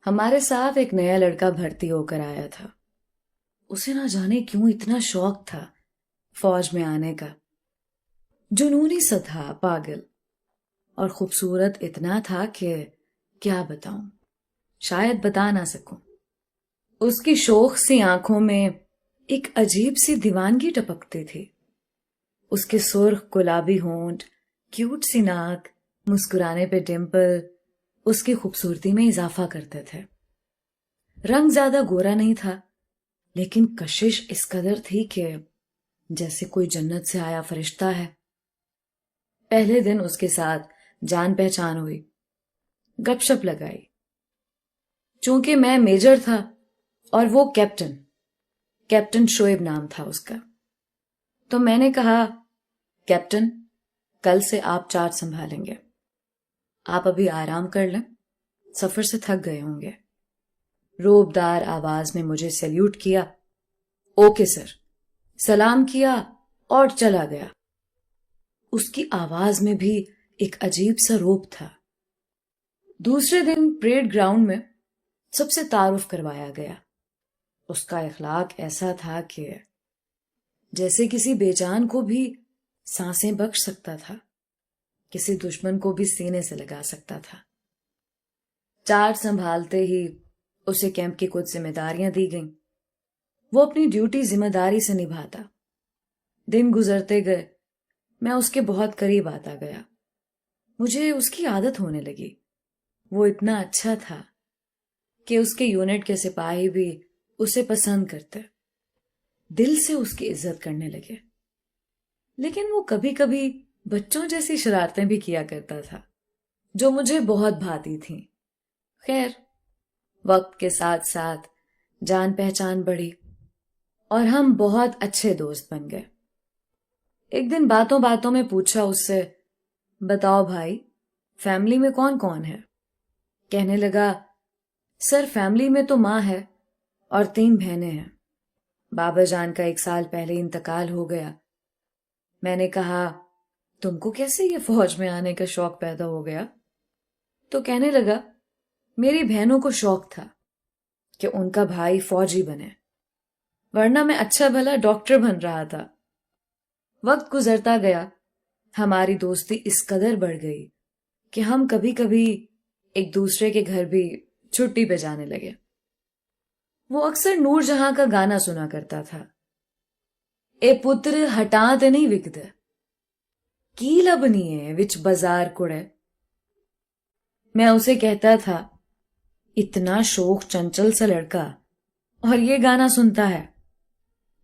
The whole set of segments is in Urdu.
ہمارے ساتھ ایک نیا لڑکا بھرتی ہو کر آیا تھا۔ اسے نہ جانے کیوں اتنا شوق تھا فوج میں آنے کا۔ جنونی سا تھا، پاگل، اور خوبصورت اتنا تھا کہ کیا بتاؤں، شاید بتا نہ سکوں۔ اس کی شوخ سی آنکھوں میں ایک عجیب سی دیوانگی ٹپکتی تھی۔ اس کے سرخ گلابی ہونٹ، کیوٹ سی ناک، مسکرانے پہ ڈمپل اس کی خوبصورتی میں اضافہ کرتے تھے۔ رنگ زیادہ گورا نہیں تھا، لیکن کشش اس قدر تھی کہ جیسے کوئی جنت سے آیا فرشتہ ہے۔ پہلے دن اس کے ساتھ جان پہچان ہوئی، گپ شپ لگائی۔ چونکہ میں میجر تھا اور وہ کیپٹن شعیب نام تھا اس کا، تو میں نے کہا، کیپٹن، کل سے آپ چارج سنبھالیں گے، آپ ابھی آرام کر لیں، سفر سے تھک گئے ہوں گے۔ روبدار آواز میں مجھے سیلیوٹ کیا، اوکے سر، سلام کیا اور چلا گیا۔ اس کی آواز میں بھی ایک عجیب سا روب تھا۔ دوسرے دن پریڈ گراؤنڈ میں سب سے تعارف کروایا گیا۔ اس کا اخلاق ایسا تھا کہ جیسے کسی بے جان کو بھی سانسیں بخش سکتا تھا، کسی دشمن کو بھی سینے سے لگا سکتا تھا۔ چارج سنبھالتے ہی اسے کیمپ کی کچھ ذمہ داریاں دی گئیں۔ وہ اپنی ڈیوٹی ذمہ داری سے نبھاتا۔ دن گزرتے گئے، میں اس کے بہت قریب آتا گیا۔ مجھے اس کی عادت ہونے لگی۔ وہ اتنا اچھا تھا کہ اس کے یونٹ کے سپاہی بھی اسے پسند کرتے، دل سے اس کی عزت کرنے لگے۔ لیکن وہ کبھی کبھی بچوں جیسی شرارتیں بھی کیا کرتا تھا جو مجھے بہت بھاتی تھیں۔ خیر، وقت کے ساتھ ساتھ جان پہچان بڑھی اور ہم بہت اچھے دوست بن گئے۔ ایک دن باتوں باتوں میں پوچھا اس سے، بتاؤ بھائی، فیملی میں کون کون ہے؟ کہنے لگا، سر فیملی میں تو ماں ہے اور 3 بہنیں ہیں۔ بابا جان کا 1 سال پہلے انتقال ہو گیا۔ میں نے کہا، تم کو کیسے یہ فوج میں آنے کا شوق پیدا ہو گیا؟ تو کہنے لگا، میری بہنوں کو شوق تھا کہ ان کا بھائی فوجی بنے، ورنہ میں اچھا بھلا ڈاکٹر بن رہا تھا۔ وقت گزرتا گیا، ہماری دوستی اس قدر بڑھ گئی کہ ہم کبھی کبھی ایک دوسرے کے گھر بھی چھٹی پہ جانے لگے۔ وہ اکثر نور جہاں کا گانا سنا کرتا تھا، اے پتر ہٹاں تے نہیں وکد، کی لبنی ہے وچ بازار کڑے۔ میں اسے کہتا تھا، اتنا شوخ چنچل سا لڑکا اور یہ گانا سنتا ہے۔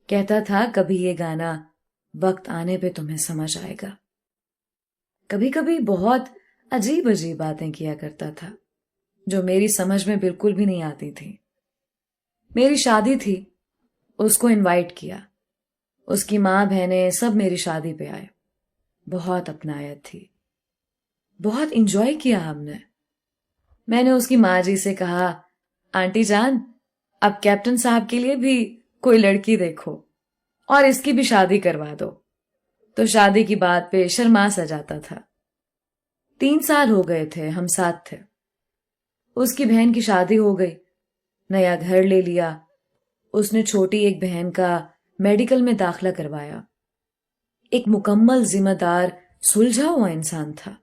کہتا تھا، کبھی یہ گانا وقت آنے پہ تمہیں سمجھ آئے گا۔ کبھی کبھی بہت عجیب عجیب باتیں کیا کرتا تھا جو میری سمجھ میں بالکل بھی نہیں آتی تھی۔ میری شادی تھی، اس کو انوائٹ کیا، اس کی ماں بہنیں سب میری شادی پہ آئے۔ بہت اپنائیت تھی، بہت انجوائے کیا ہم نے۔ میں نے اس کی ماں جی سے کہا، آنٹی جان، اب کیپٹن صاحب کے لیے بھی کوئی لڑکی دیکھو اور اس کی بھی شادی کروا دو۔ تو شادی کی بات پہ شرما سا جاتا تھا۔ 3 سال ہو گئے تھے ہم ساتھ تھے۔ اس کی بہن کی شادی ہو گئی، نیا گھر لے لیا، اس نے چھوٹی ایک بہن کا میڈیکل میں داخلہ کروایا۔ ایک مکمل ذمہ دار، سلجھا ہوا انسان تھا۔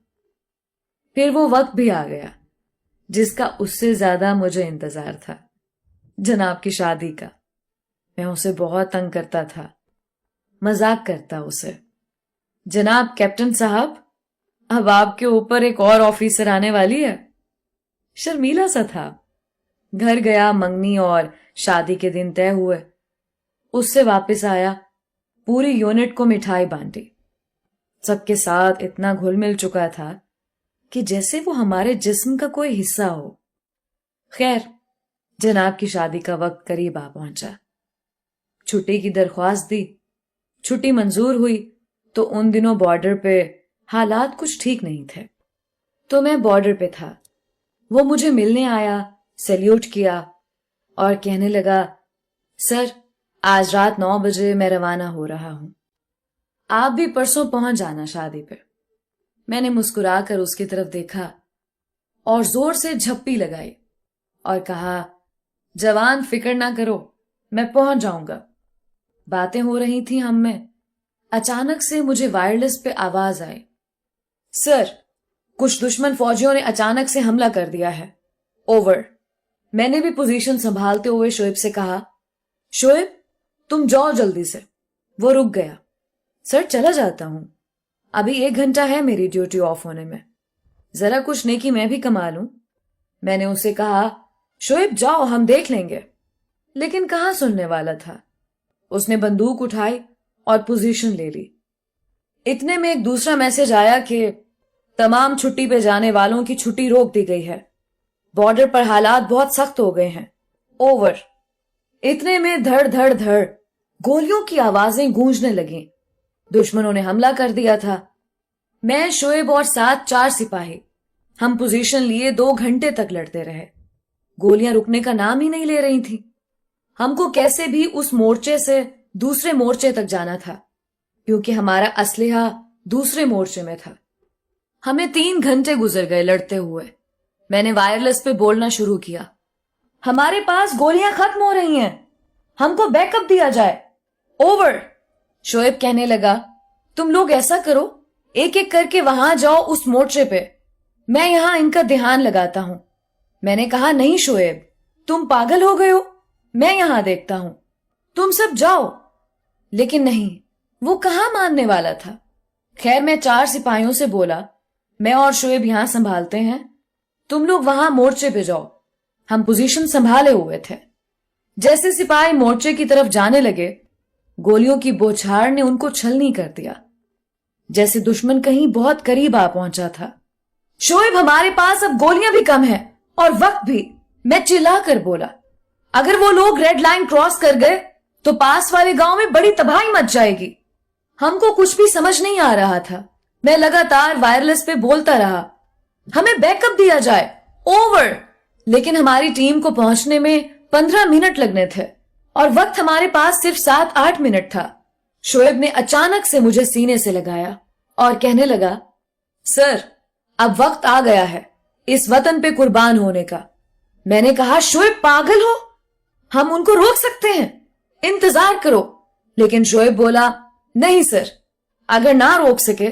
پھر وہ وقت بھی آ گیا جس کا اس سے زیادہ مجھے انتظار تھا، جناب کی شادی کا۔ میں اسے بہت تنگ کرتا تھا، مذاق کرتا اسے، جناب کیپٹن صاحب، اب آپ کے اوپر ایک اور آفیسر آنے والی ہے۔ شرمیلا سا تھا۔ گھر گیا، منگنی اور شادی کے دن طے ہوئے۔ اس سے واپس آیا، پوری یونٹ کو مٹھائی بانٹی۔ سب کے ساتھ اتنا گھل مل چکا تھا کہ جیسے وہ ہمارے جسم کا کوئی حصہ ہو۔ خیر، جناب کی شادی کا وقت قریب آ پہنچا۔ چھٹی کی درخواست دی، چھٹی منظور ہوئی تو ان دنوں بارڈر پہ حالات کچھ ٹھیک نہیں تھے، تو میں بارڈر پہ تھا۔ وہ مجھے ملنے آیا، سیلیوٹ کیا اور کہنے لگا، سر آج رات 9 بجے میں روانہ ہو رہا ہوں، آپ بھی پرسوں پہنچ جانا شادی پہ۔ میں نے مسکرا کر اس کی طرف دیکھا اور زور سے جھپی لگائی۔ اور کہا جوان فکر نہ کرو میں پہنچ جاؤں گا. باتیں ہو رہی تھیں ہم میں. اچانک سے مجھے وائرلیس پہ آواز آئی. سر کچھ دشمن فوجیوں نے اچانک سے حملہ کر دیا ہے. اوور. میں نے بھی پوزیشن سنبھالتے ہوئے شعیب سے کہا شعیب تم جاؤ جلدی سے. وہ رک گیا. سر چلا جاتا ہوں, ابھی 1 گھنٹہ ہے میری ڈیوٹی آف ہونے میں, ذرا کچھ نیکی میں بھی کما لوں. میں نے اسے کہا شعیب جاؤ ہم دیکھ لیں گے. لیکن کہاں سننے والا تھا. اس نے بندوق اٹھائی اور پوزیشن لے لی. اتنے میں ایک دوسرا میسج آیا کہ تمام چھٹی پہ جانے والوں کی چھٹی روک دی گئی ہے. بارڈر پر حالات بہت سخت ہو گئے ہیں. اوور. اتنے میں دھڑ دھڑ دھڑ گولیوں کی آوازیں گونجنے لگیں. دشمنوں نے حملہ کر دیا تھا. میں شعیب اور ساتھ 4 سپاہی ہم پوزیشن لیے 2 گھنٹے تک لڑتے رہے. گولیاں رکنے کا نام ہی نہیں لے رہی تھیں. ہم کو کیسے بھی اس مورچے سے دوسرے مورچے تک جانا تھا کیونکہ ہمارا اسلحہ دوسرے مورچے میں تھا. ہمیں 3 گھنٹے گزر گئے لڑتے ہوئے. میں نے وائرلیس پہ بولنا شروع کیا ہمارے پاس گولیاں ختم ہو رہی ہیں, ہم کو بیک اپ دیا جائے. اوور. شعیب کہنے لگا تم لوگ ایسا کرو ایک ایک کر کے وہاں جاؤ اس مورچے پہ, میں یہاں ان کا دھیان لگاتا ہوں. میں نے کہا نہیں شعیب تم پاگل ہو گئے ہو, میں یہاں دیکھتا ہوں, تم سب جاؤ. لیکن نہیں, وہ کہاں ماننے والا تھا. خیر میں 4 سپاہیوں سے بولا میں اور شعیب یہاں سنبھالتے ہیں, تم لوگ وہاں مورچے پہ جاؤ. ہم پوزیشن سنبھالے ہوئے تھے. جیسے سپاہی مورچے کی طرف جانے لگے گولیوں کی بوچھاڑ نے ان کو چھلنی کر دیا, جیسے دشمن کہیں بہت قریب آ پہنچا تھا. شعیب ہمارے پاس اب گولیاں بھی کم ہیں اور وقت بھی, میں چلا کر بولا. اگر وہ لوگ ریڈ لائن کراس کر گئے تو پاس والے گاؤں میں بڑی تباہی مچ جائے گی. ہم کو کچھ بھی سمجھ نہیں آ رہا تھا. میں لگاتار وائرلیس پہ بولتا رہا ہمیں بیک اپ دیا جائے. اوور. لیکن ہماری ٹیم کو پہنچنے میں 15 منٹ لگنے تھے اور وقت ہمارے پاس صرف 7-8 منٹ تھا. شعیب نے اچانک سے مجھے سینے سے لگایا اور کہنے لگا سر اب وقت آ گیا ہے اس وطن پہ قربان ہونے کا. میں نے کہا شعیب پاگل ہو, ہم ان کو روک سکتے ہیں, انتظار کرو. لیکن شعیب بولا نہیں سر, اگر نہ روک سکے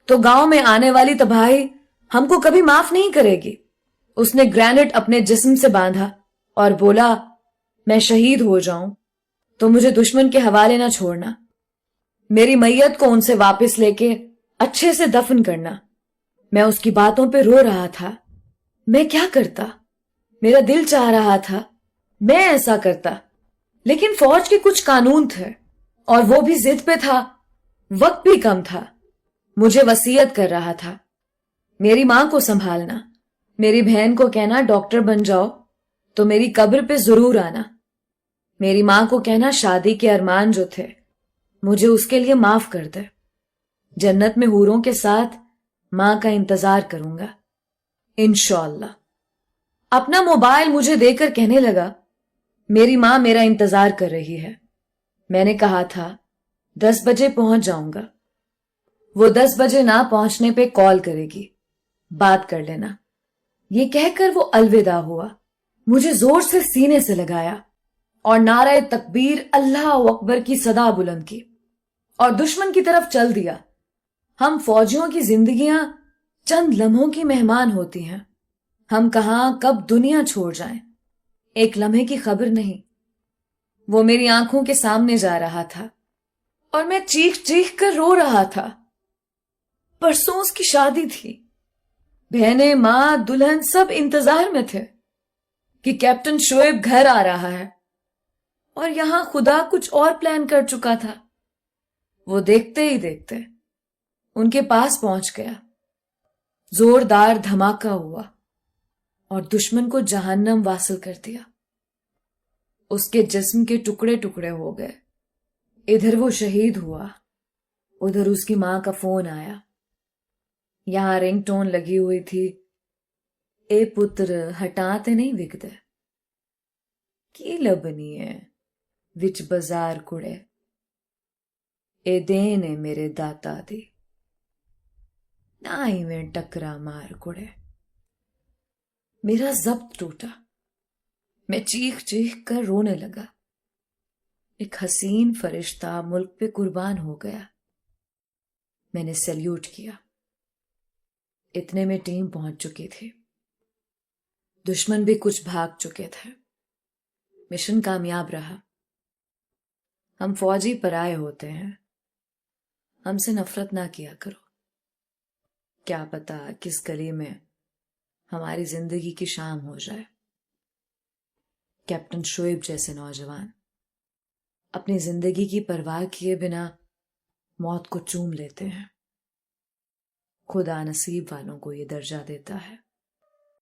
تو گاؤں میں آنے والی تباہی ہم کو کبھی معاف نہیں کرے گی. اس نے گرینیڈ اپنے جسم سے باندھا اور بولا میں شہید ہو جاؤں تو مجھے دشمن کے حوالے نہ چھوڑنا, میری میت کو ان سے واپس لے کے اچھے سے دفن کرنا. میں اس کی باتوں پہ رو رہا تھا. میں کیا کرتا, میرا دل چاہ رہا تھا میں ایسا کرتا, لیکن فوج کے کچھ قانون تھے اور وہ بھی ضد پہ تھا. وقت بھی کم تھا. مجھے وصیت کر رہا تھا میری ماں کو سنبھالنا, میری بہن کو کہنا ڈاکٹر بن جاؤ تو میری قبر پہ ضرور آنا, میری ماں کو کہنا شادی کے ارمان جو تھے مجھے اس کے لیے معاف کر دے, جنت میں حوروں کے ساتھ ماں کا انتظار کروں گا انشاءاللہ. اپنا موبائل مجھے دے کر کہنے لگا میری ماں میرا انتظار کر رہی ہے. میں نے کہا تھا 10 بجے پہنچ جاؤں گا. وہ 10 بجے نہ پہنچنے پہ کال کرے گی, بات کر لینا. یہ کہہ کر وہ الوداع ہوا. مجھے زور سے سینے سے لگایا اور نعرہ تکبیر اللہ اکبر کی صدا بلند کی اور دشمن کی طرف چل دیا. ہم فوجیوں کی زندگیاں چند لمحوں کی مہمان ہوتی ہیں. ہم کہاں کب دنیا چھوڑ جائیں, ایک لمحے کی خبر نہیں. وہ میری آنکھوں کے سامنے جا رہا تھا اور میں چیخ چیخ کر رو رہا تھا. پرسوں اس کی شادی تھی. بہنیں, ماں, دلہن سب انتظار میں تھے کہ کیپٹن شعیب گھر آ رہا ہے, اور یہاں خدا کچھ اور پلان کر چکا تھا. وہ دیکھتے ہی دیکھتے ان کے پاس پہنچ گیا. زوردار دھماکہ ہوا اور دشمن کو جہنم واصل کر دیا. اس کے جسم کے ٹکڑے ٹکڑے ہو گئے. ادھر وہ شہید ہوا, ادھر اس کی ماں کا فون آیا. یہاں رنگ ٹون لگی ہوئی تھی, اے پتر ہٹا تے نہیں وکدے, کی لبنی ہے وچ بازار کڑے, اے دین ہے میرے داتا دی, نہ ہی میں ٹکرا مار کڑے. میرا ضبط ٹوٹا. میں چیخ چیخ کر رونے لگا. ایک حسین فرشتہ ملک پہ قربان ہو گیا. میں نے سیلیوٹ کیا. اتنے میں ٹیم پہنچ چکی تھی. دشمن بھی کچھ بھاگ چکے تھے. مشن کامیاب رہا. ہم فوجی پرائے ہوتے ہیں. ہم سے نفرت نہ کیا کرو. کیا پتا کس گلی میں ہماری زندگی کی شام ہو جائے. کیپٹن شعیب جیسے نوجوان اپنی زندگی کی پرواہ کیے بنا موت کو چوم لیتے ہیں. خدا نصیب والوں کو یہ درجہ دیتا ہے.